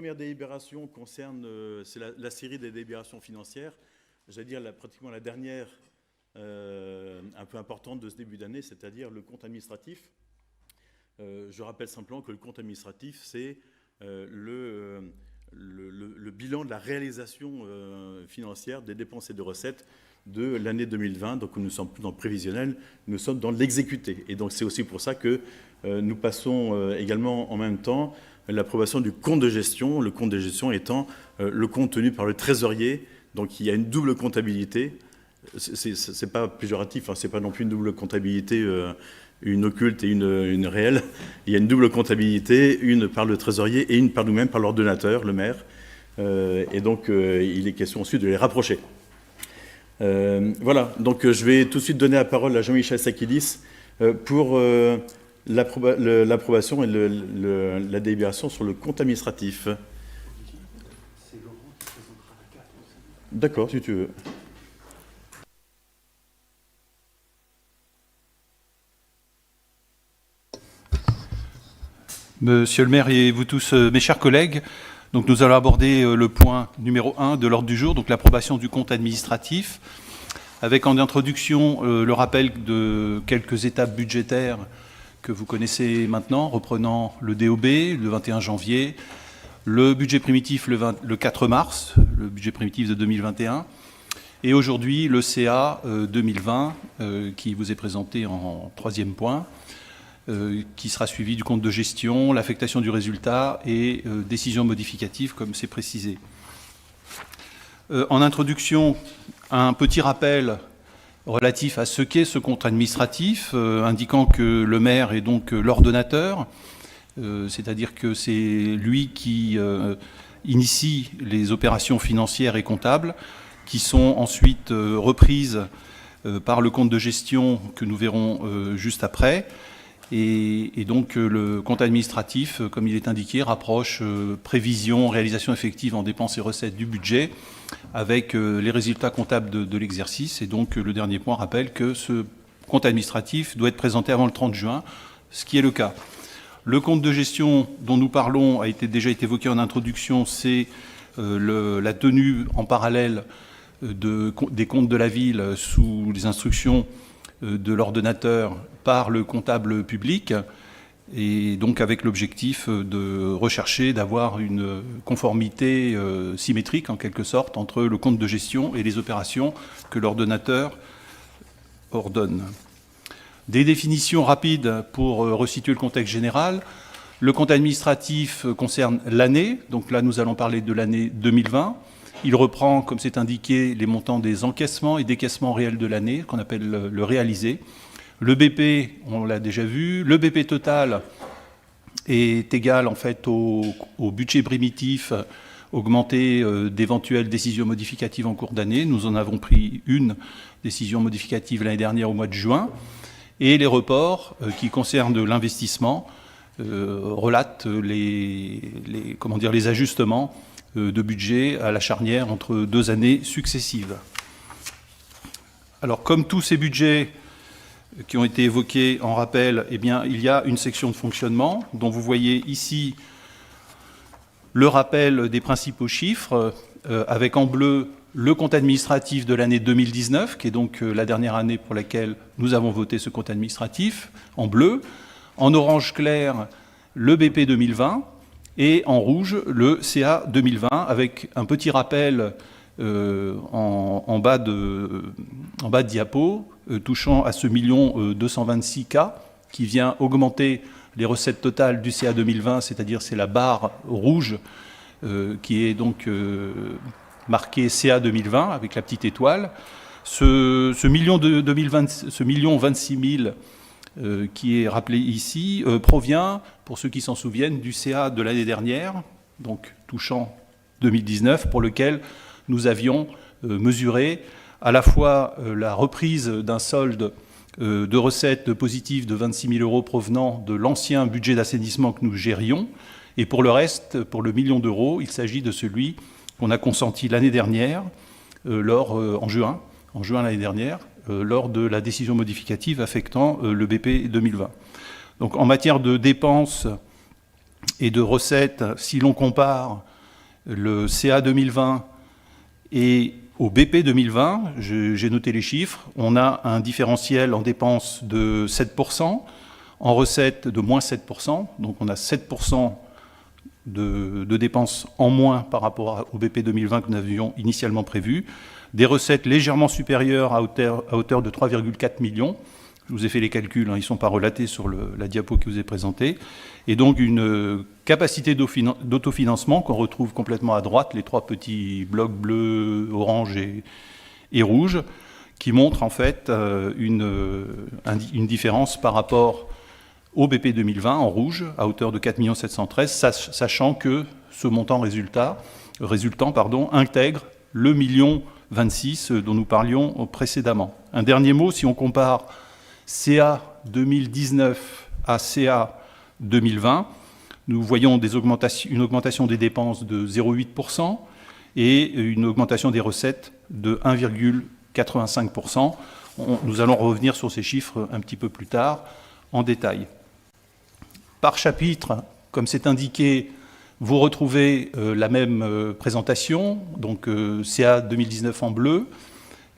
première délibération concerne, c'est la série des délibérations financières, j'allais dire pratiquement la dernière un peu importante de ce début d'année, c'est-à-dire le compte administratif. Je rappelle simplement que le compte administratif, c'est le bilan de la réalisation financière des dépenses et de recettes de l'année 2020. Donc nous ne sommes plus dans le prévisionnel, nous sommes dans l'exécuté. Et donc c'est aussi pour ça que nous passons également en même temps l'approbation du compte de gestion, le compte de gestion étant le compte tenu par le trésorier. Donc il y a une double comptabilité. C'est pas péjoratif, hein, c'est pas non plus une double comptabilité, une occulte et une réelle. Il y a une double comptabilité, une par le trésorier et une par nous-mêmes, par l'ordonnateur, le maire. Et donc il est question ensuite de les rapprocher. Voilà, donc je vais tout de suite donner la parole à Jean-Michel Sakidis pour l'approbation et la délibération sur le compte administratif. C'est Laurent qui présentera la carte aussi. D'accord, si tu veux. Monsieur le maire et vous tous, mes chers collègues, donc nous allons aborder le point numéro 1 de l'ordre du jour, donc l'approbation du compte administratif, avec en introduction le rappel de quelques étapes budgétaires que vous connaissez maintenant, reprenant le DOB le 21 janvier, le budget primitif le 4 mars, le budget primitif de 2021, et aujourd'hui le CA 2020 qui vous est présenté en troisième point, qui sera suivi du compte de gestion, l'affectation du résultat et décision modificative comme c'est précisé. En introduction, un petit rappel relatif à ce qu'est ce compte administratif, indiquant que le maire est donc l'ordonnateur, c'est-à-dire que c'est lui qui initie les opérations financières et comptables, qui sont ensuite reprises par le compte de gestion que nous verrons juste après. Et donc le compte administratif, comme il est indiqué, rapproche prévision, réalisation effective en dépenses et recettes du budget avec les résultats comptables de l'exercice. Et donc le dernier point rappelle que ce compte administratif doit être présenté avant le 30 juin, ce qui est le cas. Le compte de gestion dont nous parlons a déjà été évoqué en introduction, c'est la tenue en parallèle des comptes de la ville sous les instructions de l'ordonnateur par le comptable public, et donc avec l'objectif de rechercher d'avoir une conformité symétrique en quelque sorte entre le compte de gestion et les opérations que l'ordonnateur ordonne. Des définitions rapides pour resituer le contexte général. Le compte administratif concerne l'année, donc là nous allons parler de l'année 2020. Il reprend, comme c'est indiqué, les montants des encaissements et décaissements réels de l'année, qu'on appelle le réalisé. Le BP, on l'a déjà vu. Le BP total est égal en fait au budget primitif augmenté d'éventuelles décisions modificatives en cours d'année. Nous en avons pris une décision modificative l'année dernière au mois de juin. Et les reports qui concernent l'investissement relatent les ajustements de budget à la charnière entre deux années successives. Alors, comme tous ces budgets qui ont été évoqués en rappel, eh bien, il y a une section de fonctionnement dont vous voyez ici le rappel des principaux chiffres, avec en bleu le compte administratif de l'année 2019, qui est donc la dernière année pour laquelle nous avons voté ce compte administratif, en bleu, en orange clair le BP 2020, et en rouge, le CA 2020, avec un petit rappel en bas de diapo, touchant à ce 1 226 000 qui vient augmenter les recettes totales du CA 2020, c'est-à-dire c'est la barre rouge qui est donc marquée CA 2020 avec la petite étoile. Ce 1 026 000 qui est rappelé ici, provient, pour ceux qui s'en souviennent, du CA de l'année dernière, donc touchant 2019, pour lequel nous avions mesuré à la fois la reprise d'un solde de recettes positives de 26 000 euros provenant de l'ancien budget d'assainissement que nous gérions, et pour le reste, pour le 1 million d'euros, il s'agit de celui qu'on a consenti l'année dernière, en juin l'année dernière, lors de la décision modificative affectant le BP 2020. Donc en matière de dépenses et de recettes, si l'on compare le CA 2020 et au BP 2020, j'ai noté les chiffres, on a un différentiel en dépenses de 7%, en recettes de moins 7%, donc on a 7% de dépenses en moins par rapport au BP 2020 que nous avions initialement prévu, des recettes légèrement supérieures à hauteur de 3,4 millions. Je vous ai fait les calculs, hein, ils ne sont pas relatés sur la diapo qui vous est présentée. Et donc une capacité d'autofinancement qu'on retrouve complètement à droite, les trois petits blocs bleus, orange et rouge, qui montrent en fait une différence par rapport au BP 2020 en rouge, à hauteur de 4 713 000, sachant que ce montant résultant intègre le 1,26 million dont nous parlions précédemment. Un dernier mot, si on compare CA 2019 à CA 2020, nous voyons une augmentation des dépenses de 0,8% et une augmentation des recettes de 1,85%. Nous allons revenir sur ces chiffres un petit peu plus tard en détail. Par chapitre, comme c'est indiqué, vous retrouvez la même présentation, donc CA 2019 en bleu,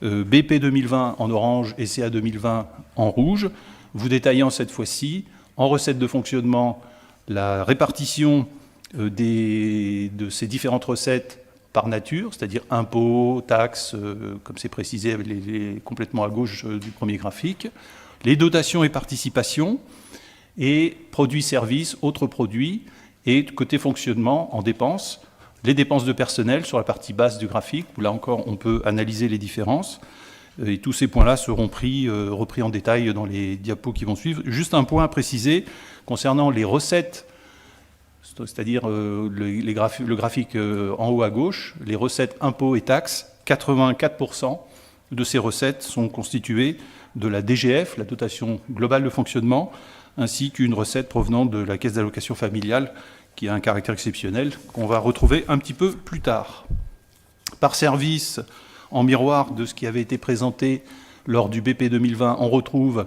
BP 2020 en orange et CA 2020 en rouge, vous détaillant cette fois-ci en recettes de fonctionnement la répartition de ces différentes recettes par nature, c'est-à-dire impôts, taxes, comme c'est précisé complètement à gauche du premier graphique, les dotations et participations, et produits-services, autres produits, et côté fonctionnement en dépenses, les dépenses de personnel sur la partie basse du graphique, où là encore on peut analyser les différences, et tous ces points-là seront repris en détail dans les diapos qui vont suivre. Juste un point à préciser concernant les recettes, c'est-à-dire le graphique en haut à gauche, les recettes impôts et taxes, 84% de ces recettes sont constituées de la DGF, la dotation globale de fonctionnement, ainsi qu'une recette provenant de la caisse d'allocation familiale, qui a un caractère exceptionnel, qu'on va retrouver un petit peu plus tard. Par service, en miroir de ce qui avait été présenté lors du BP 2020, on retrouve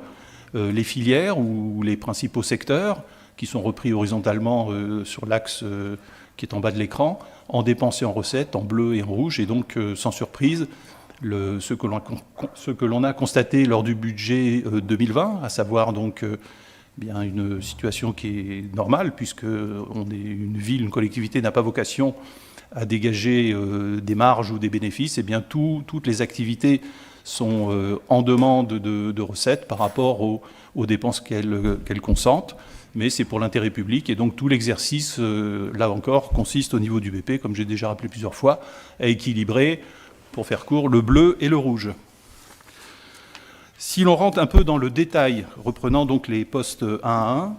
les filières ou les principaux secteurs, qui sont repris horizontalement sur l'axe qui est en bas de l'écran, en dépenses et en recettes, en bleu et en rouge, et donc sans surprise, ce que l'on a constaté lors du budget 2020, à savoir donc bien une situation qui est normale, puisque une ville, une collectivité n'a pas vocation à dégager des marges ou des bénéfices, et bien toutes les activités sont en demande de recettes par rapport aux dépenses qu'elles consentent, mais c'est pour l'intérêt public, et donc tout l'exercice, là encore, consiste au niveau du BP, comme j'ai déjà rappelé plusieurs fois, à équilibrer, pour faire court, le bleu et le rouge. Si l'on rentre un peu dans le détail, reprenant donc les postes 1 à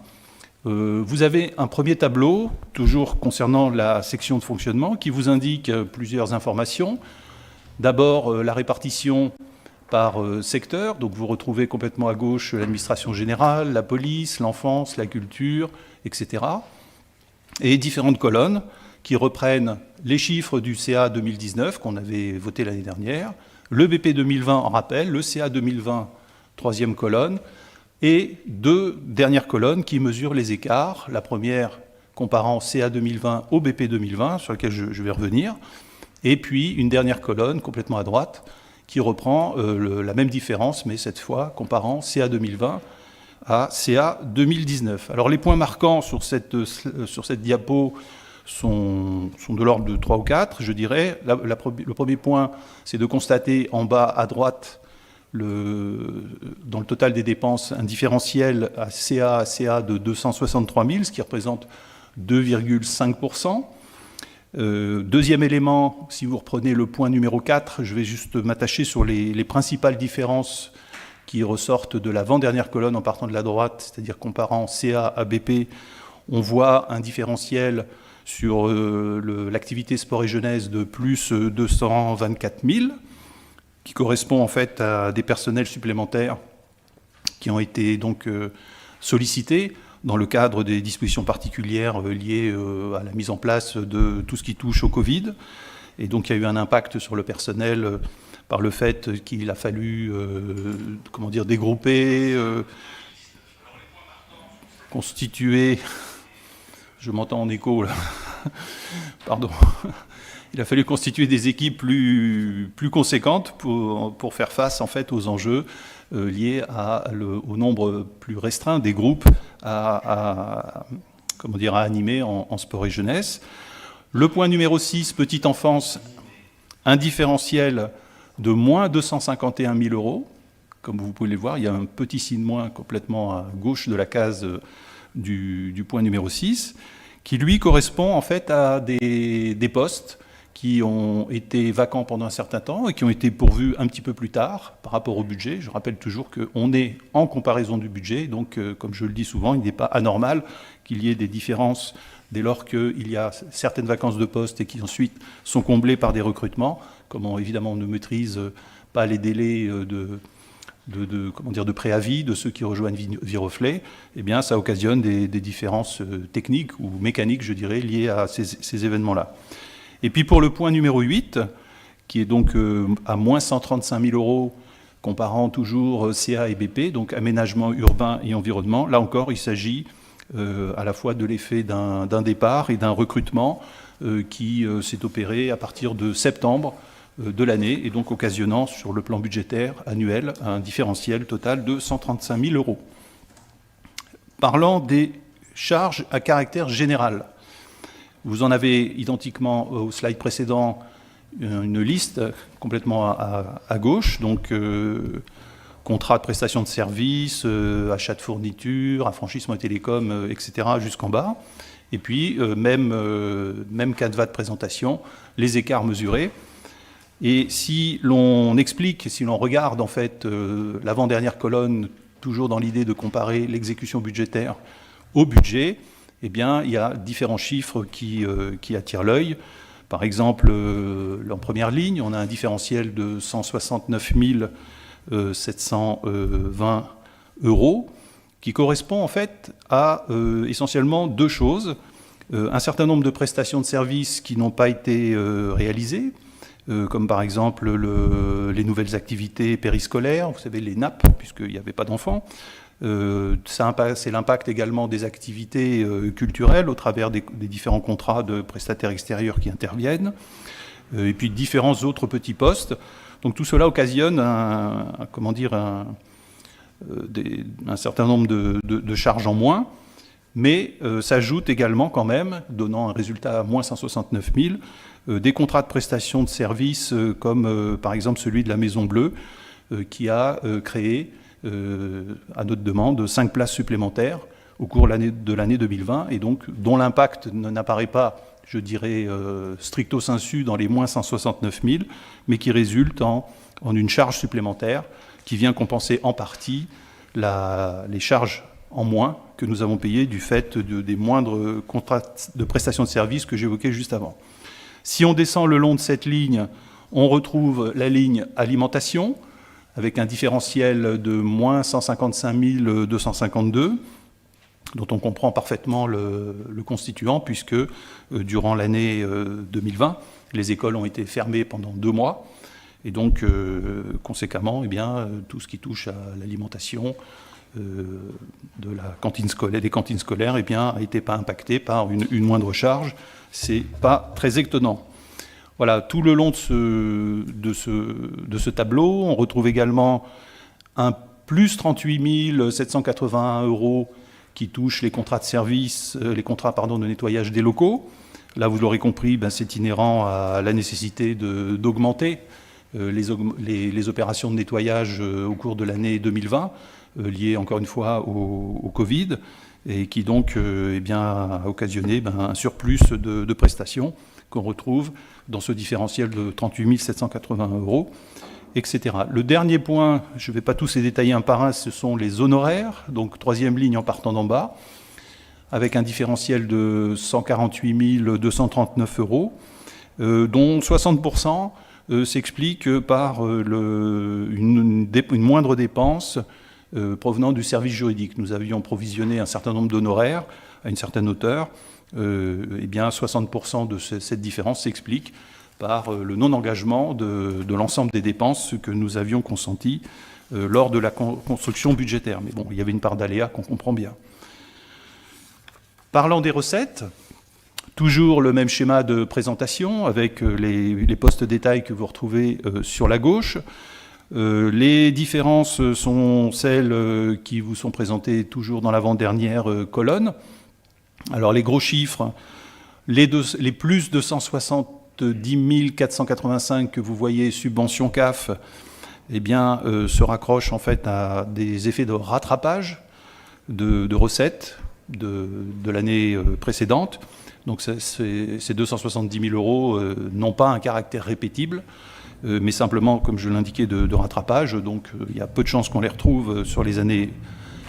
1, vous avez un premier tableau, toujours concernant la section de fonctionnement, qui vous indique plusieurs informations. D'abord, la répartition par secteur, donc vous retrouvez complètement à gauche l'administration générale, la police, l'enfance, la culture, etc. Et différentes colonnes qui reprennent les chiffres du CA 2019 qu'on avait voté l'année dernière, le BP 2020 en rappel, le CA 2020, troisième colonne, et deux dernières colonnes qui mesurent les écarts. La première comparant CA 2020 au BP 2020, sur laquelle je vais revenir, et puis une dernière colonne complètement à droite qui reprend la même différence, mais cette fois comparant CA 2020 à CA 2019. Alors les points marquants sur cette diapo sont de l'ordre de 3 ou 4, je dirais. Le premier point, c'est de constater en bas à droite, dans le total des dépenses, un différentiel à CA de 263 000, ce qui représente 2,5%. Deuxième élément, si vous reprenez le point numéro 4, je vais juste m'attacher sur les principales différences qui ressortent de l'avant-dernière colonne en partant de la droite, c'est-à-dire comparant CA à BP, on voit un différentiel sur l'activité sport et jeunesse de plus 224 000, qui correspond en fait à des personnels supplémentaires qui ont été donc sollicités dans le cadre des dispositions particulières liées à la mise en place de tout ce qui touche au Covid. Et donc il y a eu un impact sur le personnel par le fait qu'il a fallu dégrouper, constituer... Je m'entends en écho là. Pardon. il a fallu constituer des équipes plus conséquentes pour faire face en fait aux enjeux liés au nombre plus restreint des groupes à animer en sport et jeunesse. Le point numéro 6, petite enfance, un différentiel de moins 251 000 euros. Comme vous pouvez le voir, il y a un petit signe moins complètement à gauche de la case du point numéro 6, qui lui correspond en fait à des postes qui ont été vacants pendant un certain temps et qui ont été pourvus un petit peu plus tard par rapport au budget. Je rappelle toujours qu'on est en comparaison du budget, donc comme je le dis souvent, il n'est pas anormal qu'il y ait des différences dès lors qu'il y a certaines vacances de poste et qui ensuite sont comblées par des recrutements. Comme évidemment on ne maîtrise pas les délais de préavis de ceux qui rejoignent Viroflay, eh bien ça occasionne des différences techniques ou mécaniques, je dirais, liées à ces événements-là. Et puis pour le point numéro 8, qui est donc à moins 135 000 euros, comparant toujours CA et BP, donc aménagement urbain et environnement, là encore il s'agit à la fois de l'effet d'un départ et d'un recrutement qui s'est opéré à partir de septembre de l'année, et donc occasionnant sur le plan budgétaire annuel un différentiel total de 135 000 euros. Parlant des charges à caractère général, vous en avez identiquement au slide précédent une liste complètement à gauche, donc contrat de prestation de services, achat de fournitures, affranchissement et télécom, etc. jusqu'en bas. Et puis, même canevas de présentation, les écarts mesurés. Et si l'on explique, si l'on regarde en fait l'avant-dernière colonne, toujours dans l'idée de comparer l'exécution budgétaire au budget, eh bien, il y a différents chiffres qui attirent l'œil. Par exemple, en première ligne, on a un différentiel de 169 720 euros qui correspond en fait à essentiellement deux choses. Un certain nombre de prestations de services qui n'ont pas été réalisées, comme par exemple les nouvelles activités périscolaires, vous savez, les NAP, puisqu'il n'y avait pas d'enfants. C'est l'impact également des activités culturelles au travers des différents contrats de prestataires extérieurs qui interviennent, et puis différents autres petits postes. Donc tout cela occasionne un certain nombre de charges en moins, mais s'ajoute également quand même, donnant un résultat à moins 169 000, des contrats de prestation de services comme par exemple celui de la Maison Bleue qui a créé à notre demande 5 places supplémentaires au cours de l'année 2020 et donc dont l'impact n'apparaît pas, je dirais, stricto sensu dans les moins 169 000, mais qui résulte en une charge supplémentaire qui vient compenser en partie les charges en moins que nous avons payées du fait des moindres contrats de prestation de services que j'évoquais juste avant. Si on descend le long de cette ligne, on retrouve la ligne alimentation, avec un différentiel de moins 155 252, dont on comprend parfaitement le constituant, puisque durant l'année 2020, les écoles ont été fermées pendant 2 mois, et donc conséquemment, eh bien, tout ce qui touche à l'alimentation de la cantine scolaire, des cantines scolaires, eh bien, a été pas impacté par une moindre charge. C'est pas très étonnant. Voilà, tout le long de ce tableau, on retrouve également un plus 38 781 euros qui touche les contrats de service, de nettoyage des locaux. Là, vous l'aurez compris, c'est inhérent à la nécessité d'augmenter les opérations de nettoyage au cours de l'année 2020, liées encore une fois au Covid, et qui donc a occasionné un surplus de prestations qu'on retrouve dans ce différentiel de 38 780 euros, etc. Le dernier point, je ne vais pas tous les détailler un par un, ce sont les honoraires, donc 3e ligne en partant d'en bas, avec un différentiel de 148 239 euros, dont 60% s'explique par une moindre dépense provenant du service juridique. Nous avions provisionné un certain nombre d'honoraires à une certaine hauteur. 60% de cette différence s'explique par le non-engagement de l'ensemble des dépenses que nous avions consenties lors de la construction budgétaire. Mais bon, il y avait une part d'aléa qu'on comprend bien. Parlant des recettes, Toujours le même schéma de présentation avec les postes détails que vous retrouvez sur la gauche. Les différences sont celles qui vous sont présentées toujours dans l'avant-dernière colonne. Alors les gros chiffres, les plus 270 485 que vous voyez, subvention CAF, eh bien, se raccrochent en fait à des effets de rattrapage de recettes de l'année précédente. Donc ces 270 000 euros n'ont pas un caractère répétible, mais simplement, comme je l'indiquais, de rattrapage. Donc il y a peu de chances qu'on les retrouve sur les années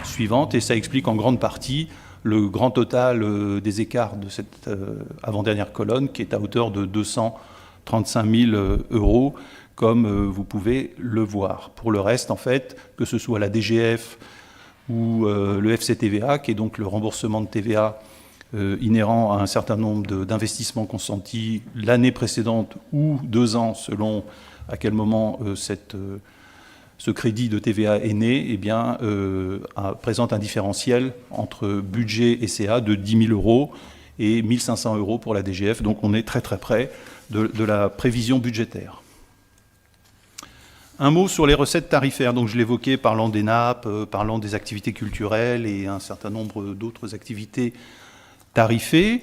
suivantes, et ça explique en grande partie le grand total des écarts de cette avant-dernière colonne, qui est à hauteur de 235 000 euros, comme vous pouvez le voir. Pour le reste, en fait, que ce soit la DGF ou le FCTVA, qui est donc le remboursement de TVA inhérent à un certain nombre d'investissements consentis l'année précédente ou 2 ans, selon à quel moment ce crédit de TVA est né, eh bien, présente un différentiel entre budget et CA de 10 000 euros et 1 500 euros pour la DGF. Donc on est très très près de la prévision budgétaire. Un mot sur les recettes tarifaires. Donc je l'évoquais, parlant des nappes, parlant des activités culturelles et un certain nombre d'autres activités tarifées.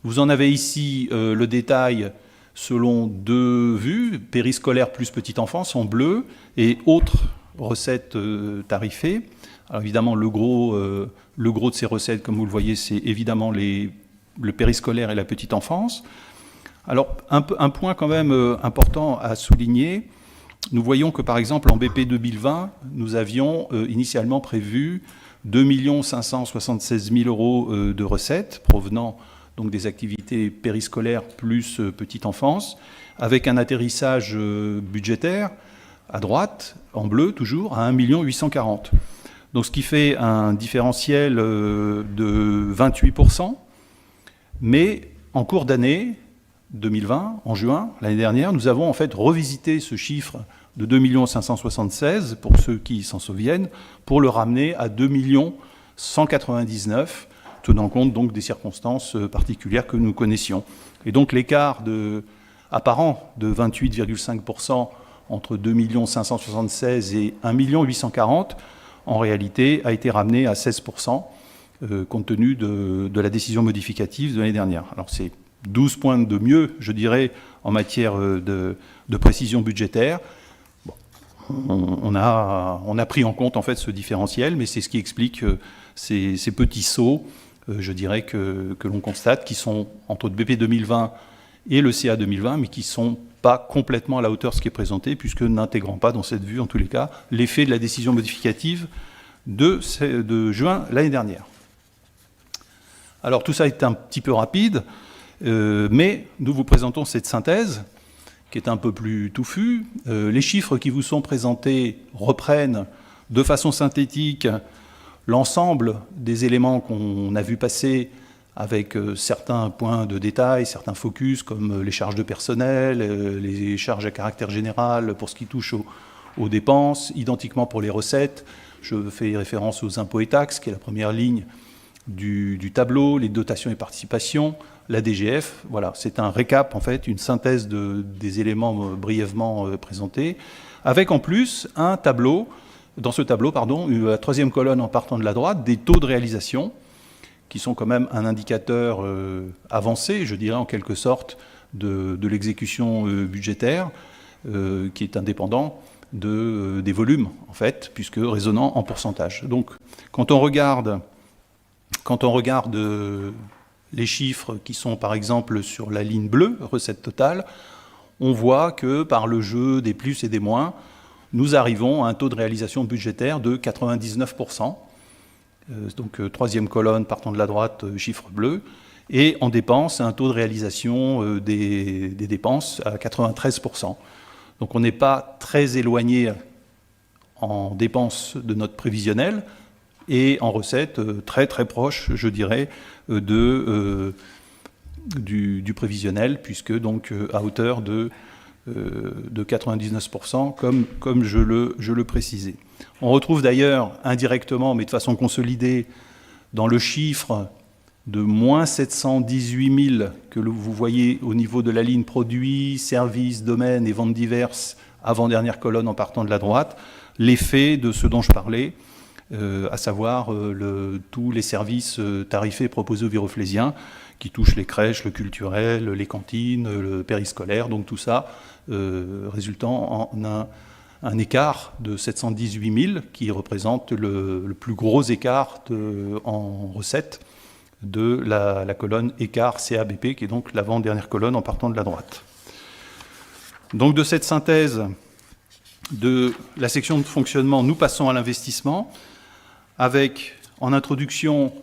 Vous en avez ici le détail selon 2 vues, périscolaire plus petite enfance en bleu et autres recettes tarifées. Alors évidemment, le gros de ces recettes, comme vous le voyez, c'est évidemment le périscolaire et la petite enfance. Alors un point quand même important à souligner. Nous voyons que, par exemple, en BP 2020, nous avions initialement prévu 2 576 000 euros de recettes provenant donc des activités périscolaires plus petite enfance, avec un atterrissage budgétaire à droite, en bleu toujours, à 1 840 000. Donc ce qui fait un différentiel de 28%, mais en cours d'année 2020, en juin, l'année dernière, nous avons en fait revisité ce chiffre de 2 576 000, pour ceux qui s'en souviennent, pour le ramener à 2 199 000, tenant compte donc des circonstances particulières que nous connaissions. Et donc l'écart apparent de 28,5% entre 2 576 000 et 1 840 000, en réalité, a été ramené à 16%, compte tenu de la décision modificative de l'année dernière. Alors c'est 12 points de mieux, je dirais, en matière de précision budgétaire. Bon, on a pris en compte en fait ce différentiel, mais c'est ce qui explique ces petits sauts, je dirais, que l'on constate, qui sont entre le BP 2020 et le CA 2020, mais qui ne sont pas complètement à la hauteur de ce qui est présenté, puisque n'intégrant pas dans cette vue, en tous les cas, l'effet de la décision modificative de juin l'année dernière. Alors tout ça est un petit peu rapide, mais nous vous présentons cette synthèse qui est un peu plus touffue. Les chiffres qui vous sont présentés reprennent de façon synthétique l'ensemble des éléments qu'on a vu passer, avec certains points de détail, certains focus, comme les charges de personnel, les charges à caractère général pour ce qui touche aux dépenses, identiquement pour les recettes. Je fais référence aux impôts et taxes, qui est la première ligne du tableau, les dotations et participations, la DGF. Voilà, c'est un récap, en fait, une synthèse des éléments brièvement présentés, avec en plus un tableau, dans ce tableau, pardon, la troisième colonne en partant de la droite, des taux de réalisation, qui sont quand même un indicateur avancé, je dirais en quelque sorte, de l'exécution budgétaire, qui est indépendant des volumes, en fait, puisque résonnant en pourcentage. Donc, quand on regarde les chiffres qui sont, par exemple, sur la ligne bleue, recette totale, on voit que par le jeu des plus et des moins, nous arrivons à un taux de réalisation budgétaire de 99%. Donc troisième colonne partant de la droite, chiffre bleu, et en dépenses, un taux de réalisation des dépenses à 93%. Donc on n'est pas très éloigné en dépenses de notre prévisionnel, et en recettes très très proche, je dirais, du prévisionnel, puisque donc à hauteur de 99%, comme je le précisais. On retrouve d'ailleurs indirectement, mais de façon consolidée, dans le chiffre de moins 718 000 que vous voyez au niveau de la ligne produits, services, domaines et ventes diverses, avant-dernière colonne en partant de la droite, l'effet de ce dont je parlais, à savoir tous les services tarifés proposés aux Viroflésiens, qui touchent les crèches, le culturel, les cantines, le périscolaire, donc tout ça résultant en un écart de 718 000 qui représente le plus gros écart en recettes de la colonne écart CABP, qui est donc l'avant-dernière colonne en partant de la droite. Donc de cette synthèse de la section de fonctionnement, nous passons à l'investissement, avec en introduction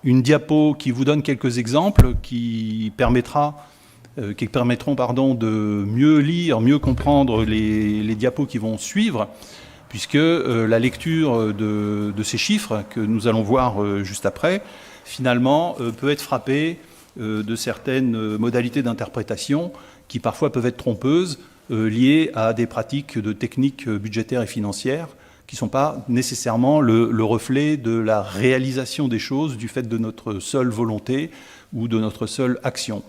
une diapo qui vous donne quelques exemples qui permettront de mieux lire, mieux comprendre les diapos qui vont suivre, puisque la lecture de ces chiffres que nous allons voir juste après, finalement, peut être frappée de certaines modalités d'interprétation qui parfois peuvent être trompeuses, liées à des pratiques de techniques budgétaires et financières qui ne sont pas nécessairement le reflet de la réalisation des choses du fait de notre seule volonté ou de notre seule action.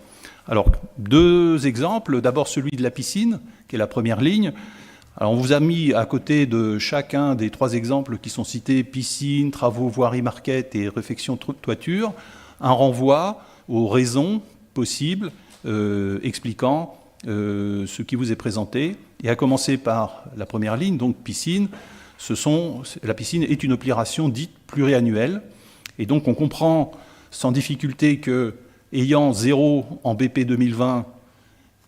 Alors, deux exemples. D'abord celui de la piscine, qui est la première ligne. Alors, on vous a mis à côté de chacun des trois exemples qui sont cités, piscine, travaux, voirie, marquette et réfection toiture, un renvoi aux raisons possibles expliquant ce qui vous est présenté. Et à commencer par la première ligne, donc piscine. La piscine est une opération dite pluriannuelle. Et donc, on comprend sans difficulté que, ayant 0 en BP 2020,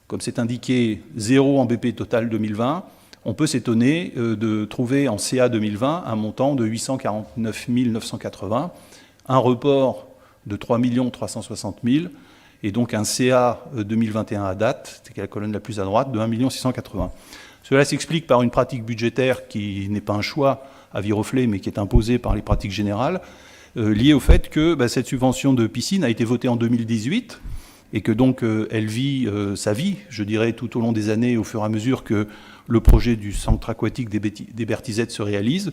comme c'est indiqué, 0 en BP total 2020, on peut s'étonner de trouver en CA 2020 un montant de 849 980, un report de 3 360 000, et donc un CA 2021 à date, c'est la colonne la plus à droite, de 1 680 000. Cela s'explique par une pratique budgétaire qui n'est pas un choix à Viroflay, mais qui est imposée par les pratiques générales, liée au fait que cette subvention de piscine a été votée en 2018 et que donc elle vit sa vie, je dirais, tout au long des années, au fur et à mesure que le projet du centre aquatique des Bertizettes se réalise.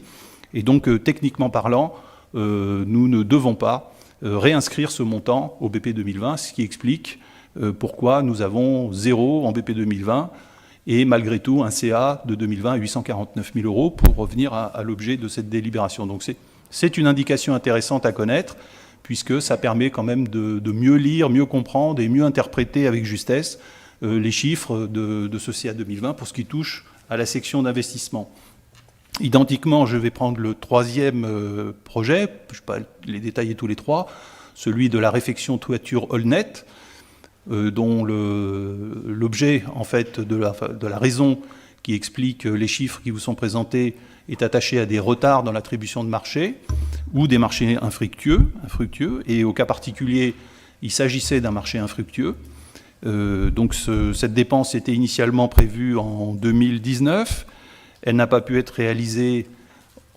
Et donc, techniquement parlant, nous ne devons pas réinscrire ce montant au BP 2020, ce qui explique pourquoi nous avons 0 en BP 2020 et malgré tout un CA de 2020 à 849 000 euros pour revenir à l'objet de cette délibération. Donc c'est une indication intéressante à connaître, puisque ça permet quand même de mieux lire, mieux comprendre et mieux interpréter avec justesse les chiffres de ce CA 2020 pour ce qui touche à la section d'investissement. Identiquement, je vais prendre le troisième projet, je ne vais pas les détailler tous les trois, celui de la réfection toiture Allnet, dont l'objet en fait de la raison qui explique les chiffres qui vous sont présentés est attaché à des retards dans l'attribution de marché ou des marchés infructueux, et au cas particulier, il s'agissait d'un marché infructueux. Donc cette dépense était initialement prévue en 2019. Elle n'a pas pu être réalisée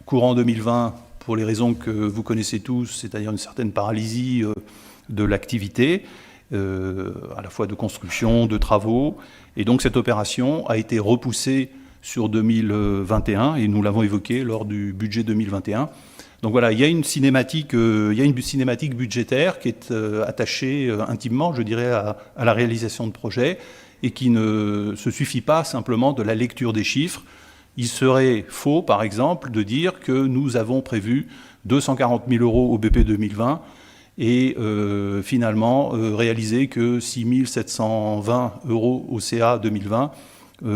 courant 2020 pour les raisons que vous connaissez tous, c'est-à-dire une certaine paralysie de l'activité, à la fois de construction, de travaux. Et donc cette opération a été repoussée sur 2021, et nous l'avons évoqué lors du budget 2021. Donc voilà, il y a une cinématique budgétaire qui est attachée intimement, je dirais, à la réalisation de projets, et qui ne se suffit pas simplement de la lecture des chiffres. Il serait faux, par exemple, de dire que nous avons prévu 240 000 euros au BP 2020 et finalement réaliser que 6 720 euros au CA 2020,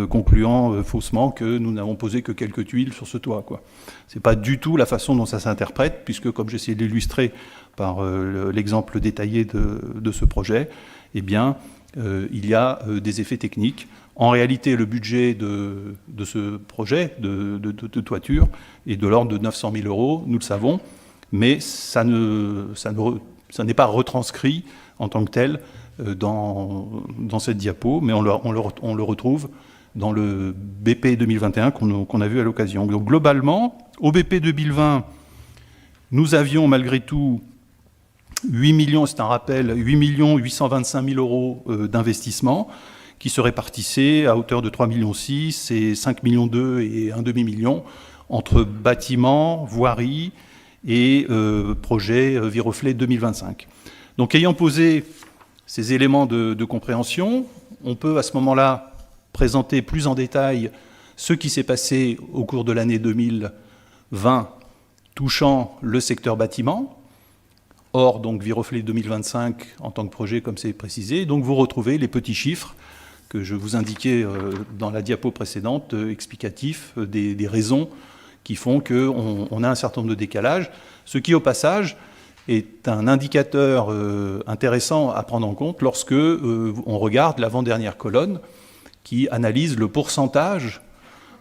concluant faussement que nous n'avons posé que quelques tuiles sur ce toit, quoi. Ce n'est pas du tout la façon dont ça s'interprète, puisque, comme j'essaie de l'illustrer par l'exemple détaillé de ce projet, eh bien, il y a des effets techniques. En réalité, le budget de ce projet de toiture est de l'ordre de 900 000 euros, nous le savons, mais ça n'est pas retranscrit en tant que tel dans cette diapo, mais on le retrouve dans le BP 2021 qu'on a vu à l'occasion. Donc globalement, au BP 2020, nous avions malgré tout 8 millions, c'est un rappel, 8 825 000 euros d'investissement qui se répartissaient à hauteur de 3,6 millions et 5,2 millions et un demi-million entre bâtiments, voiries et projet Viroflay 2025. Donc ayant posé ces éléments de compréhension, on peut à ce moment-là présenter plus en détail ce qui s'est passé au cours de l'année 2020 touchant le secteur bâtiment. Or, donc, Viroflay 2025 en tant que projet, comme c'est précisé. Donc, vous retrouvez les petits chiffres que je vous indiquais dans la diapo précédente, explicatifs des raisons qui font qu'on a un certain nombre de décalages, ce qui, au passage, est un indicateur intéressant à prendre en compte lorsque on regarde l'avant-dernière colonne qui analyse le pourcentage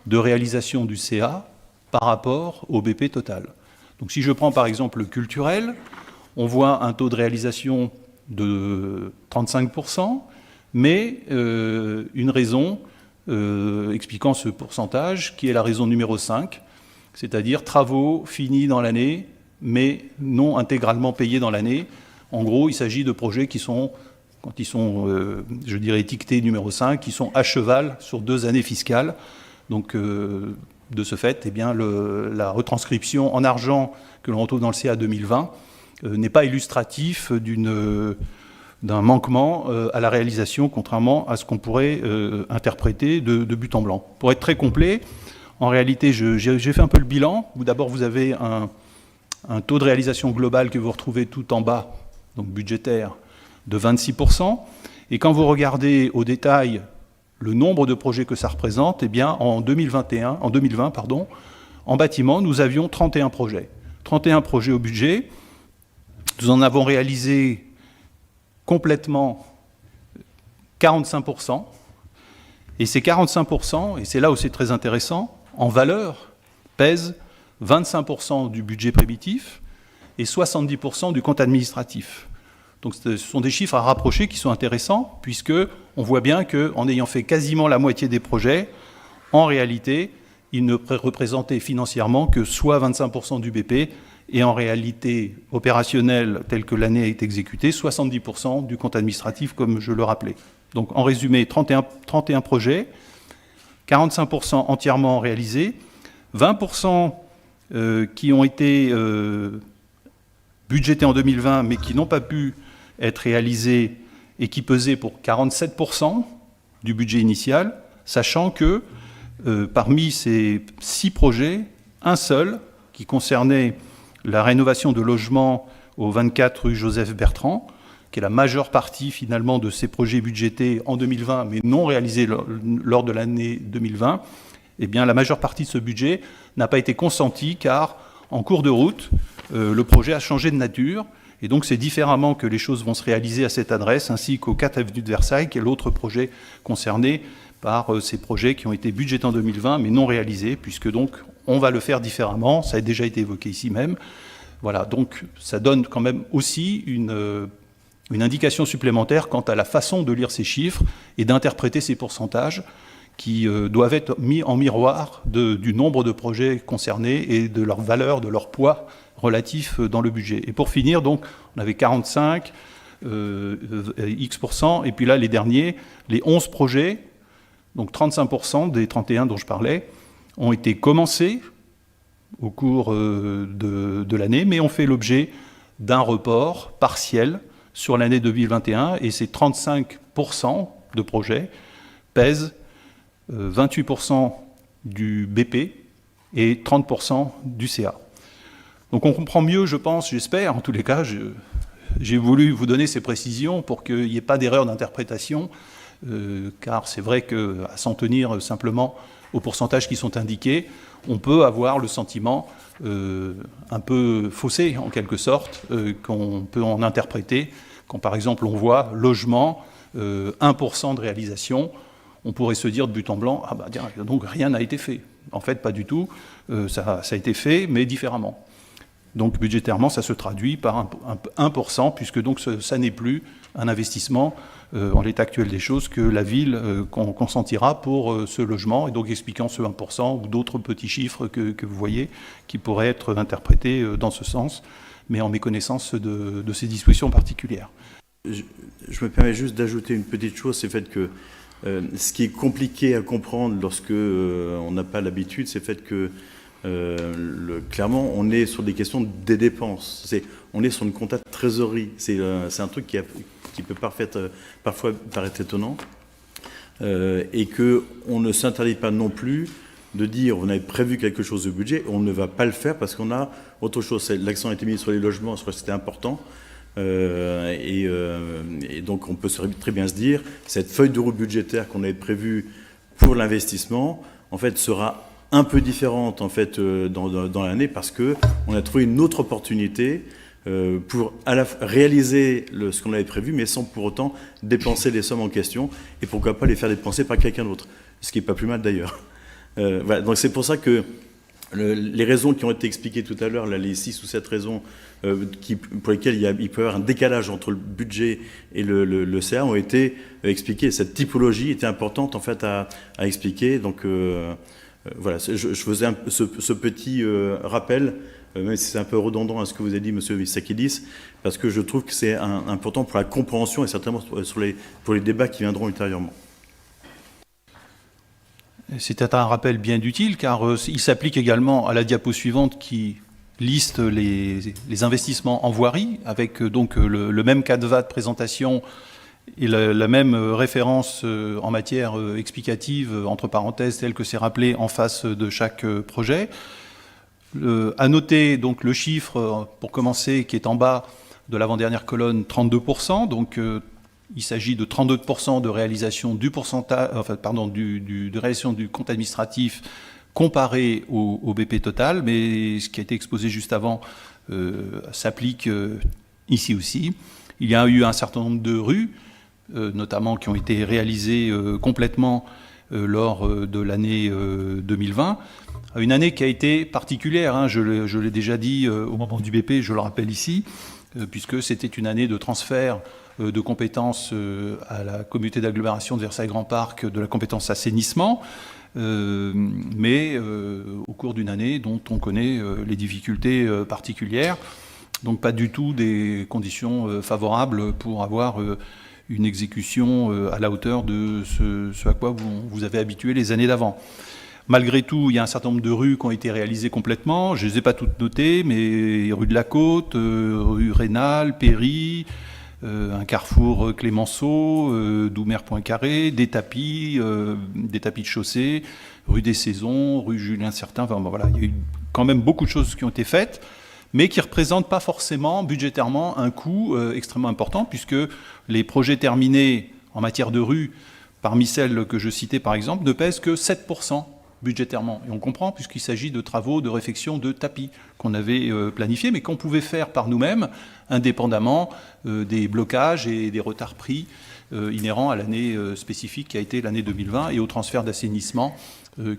de réalisation du CA par rapport au BP total. Donc si je prends par exemple le culturel, on voit un taux de réalisation de 35%, mais une raison expliquant ce pourcentage qui est la raison numéro 5, c'est-à-dire travaux finis dans l'année, mais non intégralement payés dans l'année. En gros, il s'agit de projets qui sont, quand ils sont, je dirais, étiquetés numéro 5, qui sont à cheval sur 2 années fiscales. Donc, de ce fait, eh bien, la retranscription en argent que l'on retrouve dans le CA 2020 n'est pas illustratif d'un manquement à la réalisation, contrairement à ce qu'on pourrait interpréter de but en blanc. Pour être très complet, en réalité, j'ai fait un peu le bilan. D'abord, vous avez un taux de réalisation global que vous retrouvez tout en bas, donc budgétaire, de 26%. Et quand vous regardez au détail le nombre de projets que ça représente, eh bien, en 2020, en bâtiment, nous avions 31 projets. 31 projets au budget. Nous en avons réalisé complètement 45%. Et ces 45%, et c'est là où c'est très intéressant, en valeur, pèsent 25% du budget prohibitif et 70% du compte administratif. Donc ce sont des chiffres à rapprocher qui sont intéressants, puisqu'on voit bien qu'en ayant fait quasiment la moitié des projets, en réalité, ils ne représentaient financièrement que soit 25% du BP, et en réalité opérationnelle, telle que l'année a été exécutée, 70% du compte administratif, comme je le rappelais. Donc en résumé, 31 projets, 45% entièrement réalisés, 20% qui ont été budgétés en 2020, mais qui n'ont pas pu être réalisés et qui pesaient pour 47% du budget initial, sachant que parmi ces 6 projets, un seul, qui concernait la rénovation de logements au 24 rue Joseph Bertrand, qui est la majeure partie finalement de ces projets budgétés en 2020, mais non réalisés lors de l'année 2020, eh bien la majeure partie de ce budget n'a pas été consentie car en cours de route, le projet a changé de nature. Et donc c'est différemment que les choses vont se réaliser à cette adresse, ainsi qu'au 4 avenue de Versailles, qui est l'autre projet concerné par ces projets qui ont été budgétés en 2020, mais non réalisés, puisque donc on va le faire différemment. Ça a déjà été évoqué ici même. Voilà, donc ça donne quand même aussi une indication supplémentaire quant à la façon de lire ces chiffres et d'interpréter ces pourcentages qui doivent être mis en miroir du nombre de projets concernés et de leur valeur, de leur poids relatif dans le budget. Et pour finir, donc, on avait 45, X%, et puis là, les derniers, les 11 projets, donc 35% des 31 dont je parlais, ont été commencés au cours de l'année, mais ont fait l'objet d'un report partiel sur l'année 2021, et ces 35% de projets pèsent 28% du BP et 30% du CA. Donc on comprend mieux, je pense, j'espère, en tous les cas, j'ai voulu vous donner ces précisions pour qu'il n'y ait pas d'erreur d'interprétation, car c'est vrai qu'à s'en tenir simplement aux pourcentages qui sont indiqués, on peut avoir le sentiment un peu faussé, en quelque sorte, qu'on peut en interpréter, quand par exemple on voit logement, 1% de réalisation, on pourrait se dire de but en blanc, ah bah tiens, donc rien n'a été fait. En fait, pas du tout, ça a été fait, mais différemment. Donc budgétairement, ça se traduit par 1%, puisque donc ça n'est plus un investissement en l'état actuel des choses que la ville consentira pour ce logement, et donc expliquant ce 1% ou d'autres petits chiffres que vous voyez qui pourraient être interprétés dans ce sens, mais en méconnaissance de ces dispositions particulières. Je me permets juste d'ajouter une petite chose, c'est le fait que ce qui est compliqué à comprendre lorsque on n'a pas l'habitude, c'est le fait que clairement, on est sur des questions des dépenses. On est sur une compta de trésorerie. C'est un truc qui peut parfois paraître étonnant. Et qu'on ne s'interdit pas non plus de dire on avait prévu quelque chose de budget, on ne va pas le faire parce qu'on a autre chose. L'accent a été mis sur les logements, je crois que c'était important. Et donc on peut très bien se dire cette feuille de route budgétaire qu'on avait prévue pour l'investissement, en fait, sera un peu différente en fait, dans l'année parce qu'on a trouvé une autre opportunité pour réaliser ce qu'on avait prévu, mais sans pour autant dépenser les sommes en question, et pourquoi pas les faire dépenser par quelqu'un d'autre, ce qui n'est pas plus mal d'ailleurs. Voilà, donc c'est pour ça que les raisons qui ont été expliquées tout à l'heure, les 6 ou 7 raisons pour lesquelles il peut y avoir un décalage entre le budget et le CA ont été expliquées. Cette typologie était importante en fait à expliquer. Donc voilà, je faisais ce petit rappel, même si c'est un peu redondant à ce que vous avez dit, Monsieur Vissakidis, parce que je trouve que c'est important pour la compréhension et certainement pour les débats qui viendront ultérieurement. C'était un rappel bien utile, car il s'applique également à la diapo suivante qui liste les investissements en voirie, avec donc le même canevas de présentation et la même référence en matière explicative, entre parenthèses, telle que c'est rappelé en face de chaque projet. À noter donc le chiffre, pour commencer, qui est en bas de l'avant-dernière colonne, 32%. Donc il s'agit de 32% de réalisation du pourcentage, de réalisation du compte administratif comparé au BP total, mais ce qui a été exposé juste avant s'applique ici aussi. Il y a eu un certain nombre de rues, notamment qui ont été réalisées complètement lors de l'année 2020. Une année qui a été particulière, hein, je l'ai déjà dit au moment du BP, je le rappelle ici, puisque c'était une année de transfert de compétences à la communauté d'agglomération de Versailles-Grand Parc, de la compétence assainissement, mais au cours d'une année dont on connaît les difficultés particulières, donc pas du tout des conditions favorables pour avoir une exécution à la hauteur de ce à quoi vous avez habitué les années d'avant. Malgré tout, il y a un certain nombre de rues qui ont été réalisées complètement. Je ne les ai pas toutes notées, mais rue de la Côte, rue Rénal, Péry, un carrefour Clémenceau, Doumer-Poincaré, des tapis de chaussée, rue des Saisons, rue Julien Certain. Enfin, bon, voilà, il y a eu quand même beaucoup de choses qui ont été faites, mais qui ne représentent pas forcément budgétairement un coût extrêmement important, puisque les projets terminés en matière de rue, parmi celles que je citais par exemple, ne pèsent que 7% budgétairement. Et on comprend, puisqu'il s'agit de travaux de réfection de tapis qu'on avait planifiés, mais qu'on pouvait faire par nous-mêmes, indépendamment des blocages et des retards pris inhérents à l'année spécifique qui a été l'année 2020 et au transfert d'assainissement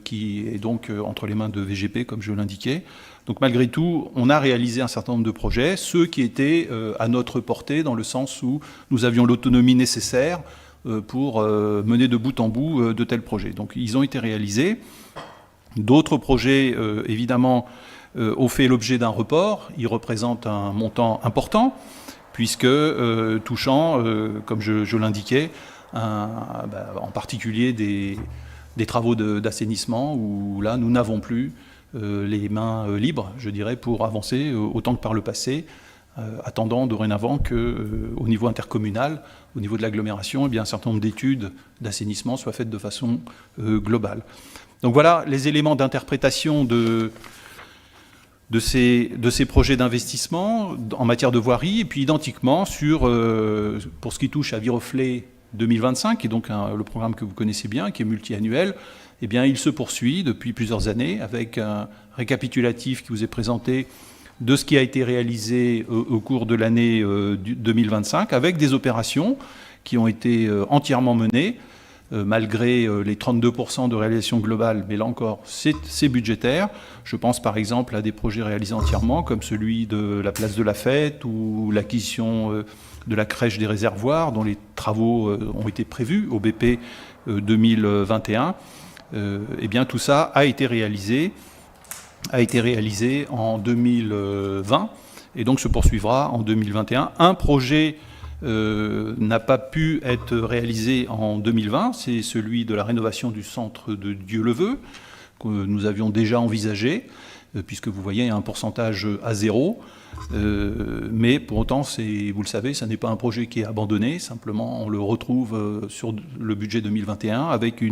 qui est donc entre les mains de VGP, comme je l'indiquais. Donc malgré tout, on a réalisé un certain nombre de projets, ceux qui étaient à notre portée, dans le sens où nous avions l'autonomie nécessaire pour mener de bout en bout de tels projets. Donc ils ont été réalisés. D'autres projets, évidemment, ont fait l'objet d'un report. Ils représentent un montant important, puisque touchant, comme je l'indiquais, en particulier des travaux d'assainissement, où là, nous n'avons plus les mains libres, je dirais, pour avancer autant que par le passé, attendant dorénavant qu'au niveau intercommunal, au niveau de l'agglomération, un certain nombre d'études d'assainissement soient faites de façon globale. Donc voilà les éléments d'interprétation de ces projets d'investissement en matière de voirie, et puis identiquement pour ce qui touche à Viroflay 2025, qui est donc le programme que vous connaissez bien, qui est multi-annuel, eh bien il se poursuit depuis plusieurs années avec un récapitulatif qui vous est présenté de ce qui a été réalisé au cours de l'année 2025, avec des opérations qui ont été entièrement menées, malgré les 32% de réalisation globale, mais là encore, c'est budgétaire. Je pense par exemple à des projets réalisés entièrement, comme celui de la place de la Fête ou l'acquisition de la crèche des réservoirs, dont les travaux ont été prévus au BP 2021. Eh bien, tout ça a été réalisé en 2020 et donc se poursuivra en 2021. Un projet n'a pas pu être réalisé en 2020, c'est celui de la rénovation du centre de Dieu-le-Veut, que nous avions déjà envisagé, puisque vous voyez un pourcentage à 0. Mais pour autant, vous le savez, ça n'est pas un projet qui est abandonné. Simplement, on le retrouve sur le budget 2021 avec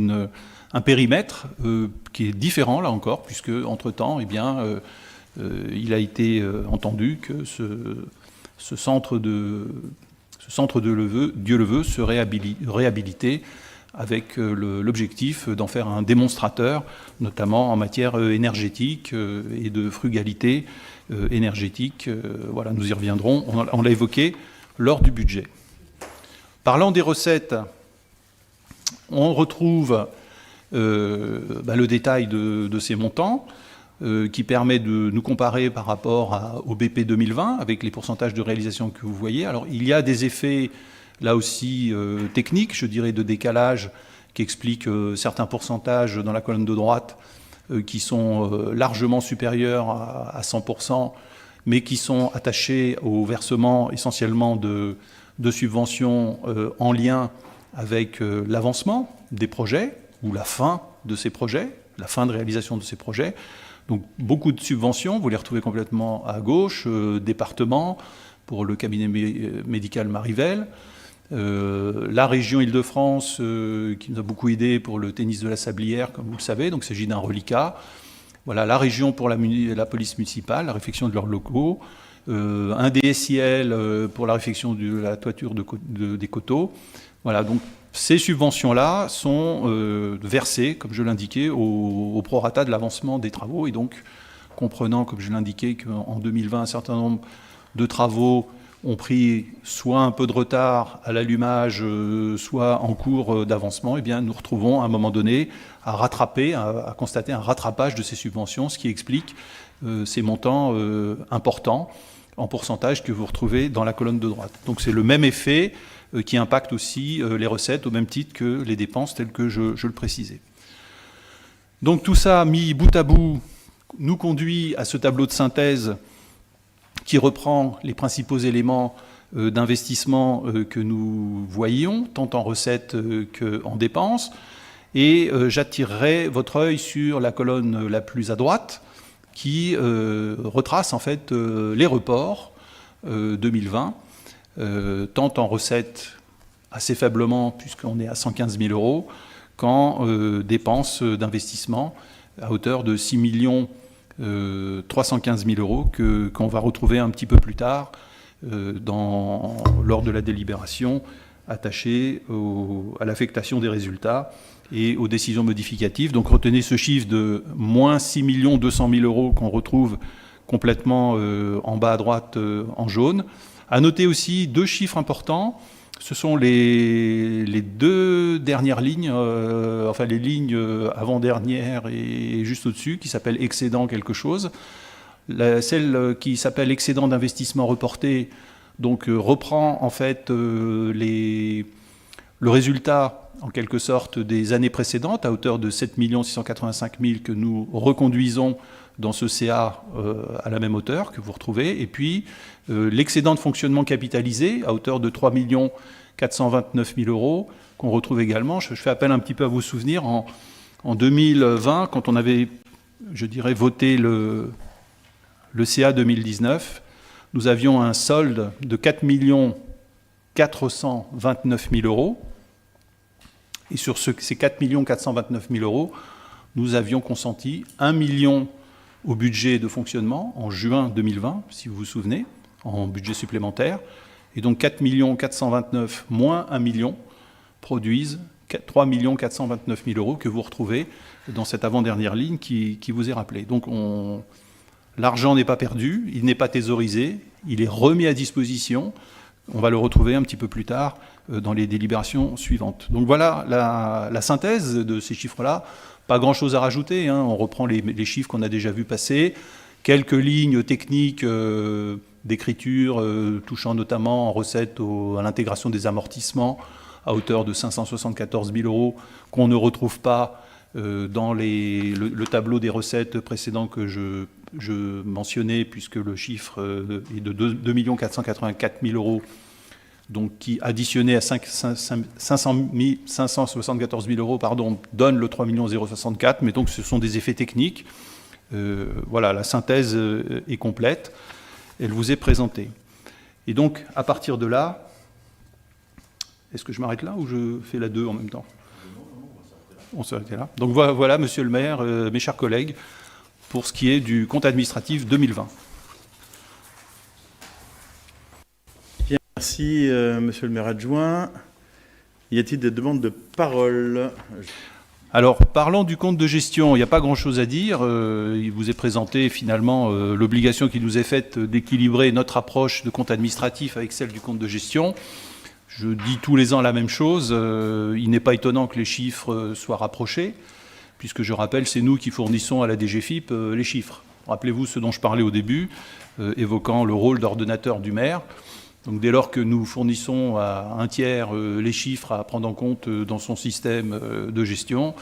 un périmètre qui est différent, là encore, puisque entre-temps, eh bien, il a été entendu que ce centre de Dieu-le-Veut se réhabilité avec l'objectif d'en faire un démonstrateur, notamment en matière énergétique et de frugalité énergétique. Voilà, nous y reviendrons, on l'a évoqué lors du budget. Parlant des recettes, on retrouve le détail de ces montants qui permet de nous comparer par rapport au BP 2020 avec les pourcentages de réalisation que vous voyez. Alors il y a des effets là aussi techniques, je dirais de décalage, qui expliquent certains pourcentages dans la colonne de droite qui sont largement supérieurs à 100%, mais qui sont attachés au versement essentiellement de subventions en lien avec l'avancement des projets ou la fin de ces projets, la fin de réalisation de ces projets. Donc beaucoup de subventions, vous les retrouvez complètement à gauche, département pour le cabinet médical Marivel, la région Île-de-France qui nous a beaucoup aidé pour le tennis de la Sablière, comme vous le savez, donc il s'agit d'un reliquat. Voilà, la région pour la police municipale, la réfection de leurs locaux, un DSIL pour la réfection de la toiture des coteaux. Voilà, donc ces subventions-là sont versées, comme je l'indiquais, au prorata de l'avancement des travaux. Et donc, comprenant, comme je l'indiquais, qu'en 2020, un certain nombre de travaux ont pris soit un peu de retard à l'allumage, soit en cours d'avancement, eh bien, nous retrouvons à un moment donné à rattraper, à constater un rattrapage de ces subventions, ce qui explique ces montants importants en pourcentage que vous retrouvez dans la colonne de droite. Donc c'est le même effet qui impacte aussi les recettes au même titre que les dépenses telles que je le précisais. Donc tout ça mis bout à bout nous conduit à ce tableau de synthèse qui reprend les principaux éléments d'investissement que nous voyions, tant en recettes qu'en dépenses. Et j'attirerai votre œil sur la colonne la plus à droite, qui retrace en fait les reports 2020, tant en recettes assez faiblement, puisqu'on est à 115 000 euros, qu'en dépenses d'investissement à hauteur de 6 315 000 euros qu'on va retrouver un petit peu plus tard lors de la délibération attachée à l'affectation des résultats et aux décisions modificatives. Donc retenez ce chiffre de moins 6 200 000 euros qu'on retrouve complètement en bas à droite en jaune. À noter aussi deux chiffres importants. Ce sont les deux dernières lignes, enfin les lignes avant-dernières et juste au-dessus, qui s'appellent excédent quelque chose. Celle qui s'appelle excédent d'investissement reporté, donc reprend en fait le résultat en quelque sorte des années précédentes à hauteur de 7 685 000 que nous reconduisons dans ce CA à la même hauteur que vous retrouvez, et puis l'excédent de fonctionnement capitalisé à hauteur de 3 429 000 euros qu'on retrouve également. Je fais appel un petit peu à vos souvenirs. En 2020, quand on avait, je dirais, voté le CA 2019, nous avions un solde de 4 429 000 euros. Et sur ces 4 429 000 euros, nous avions consenti 1 million au budget de fonctionnement en juin 2020, si vous vous souvenez, en budget supplémentaire. Et donc 4 429 moins 1 million produisent 3 429 000 euros que vous retrouvez dans cette avant-dernière ligne qui vous est rappelée. Donc l'argent n'est pas perdu, il n'est pas thésaurisé, il est remis à disposition. On va le retrouver un petit peu plus tard dans les délibérations suivantes. Donc voilà la synthèse de ces chiffres-là. Pas grand-chose à rajouter, hein. On reprend les chiffres qu'on a déjà vus passer. Quelques lignes techniques d'écriture touchant notamment en recette à l'intégration des amortissements à hauteur de 574 000 euros qu'on ne retrouve pas dans le tableau des recettes précédent que je mentionnais, puisque le chiffre est de 2 484 000 euros donc qui additionné à 574 000 euros, pardon, donne le 3 064 000, mais donc ce sont des effets techniques. Voilà, la synthèse est complète, elle vous est présentée. Et donc, à partir de là, est-ce que je m'arrête là ou je fais la 2 en même temps? On s'arrêtait là. Donc voilà, monsieur le maire, mes chers collègues, pour ce qui est du compte administratif 2020. Bien, merci, monsieur le maire adjoint. Y a-t-il des demandes de parole? Alors, parlant du compte de gestion, il n'y a pas grand-chose à dire. Il vous est présenté finalement l'obligation qui nous est faite d'équilibrer notre approche de compte administratif avec celle du compte de gestion. Je dis tous les ans la même chose. Il n'est pas étonnant que les chiffres soient rapprochés, puisque je rappelle, c'est nous qui fournissons à la DGFiP les chiffres. Rappelez-vous ce dont je parlais au début, évoquant le rôle d'ordonnateur du maire. Donc dès lors que nous fournissons à un tiers les chiffres à prendre en compte dans son système de gestion,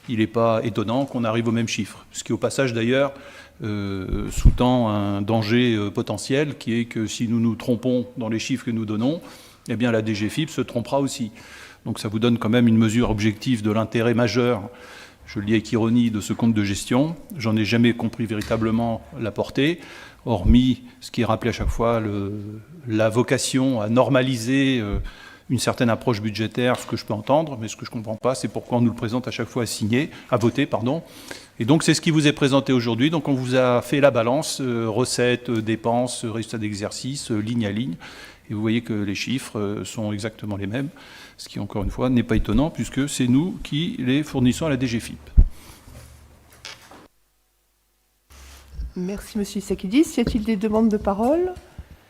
il n'est pas étonnant qu'on arrive aux mêmes chiffres. Ce qui au passage d'ailleurs sous-tend un danger potentiel qui est que si nous nous trompons dans les chiffres que nous donnons, eh bien la DGFiP se trompera aussi. Donc ça vous donne quand même une mesure objective de l'intérêt majeur, je le dis avec ironie, de ce compte de gestion. J'en ai jamais compris véritablement la portée, hormis ce qui est rappelé à chaque fois, la vocation à normaliser une certaine approche budgétaire, ce que je peux entendre, mais ce que je ne comprends pas, c'est pourquoi on nous le présente à chaque fois à voter. Et donc c'est ce qui vous est présenté aujourd'hui. Donc on vous a fait la balance, recettes, dépenses, résultats d'exercice, ligne à ligne. Et vous voyez que les chiffres sont exactement les mêmes, ce qui, encore une fois, n'est pas étonnant, puisque c'est nous qui les fournissons à la DGFiP. Merci, monsieur Sakidis. Y a-t-il des demandes de parole?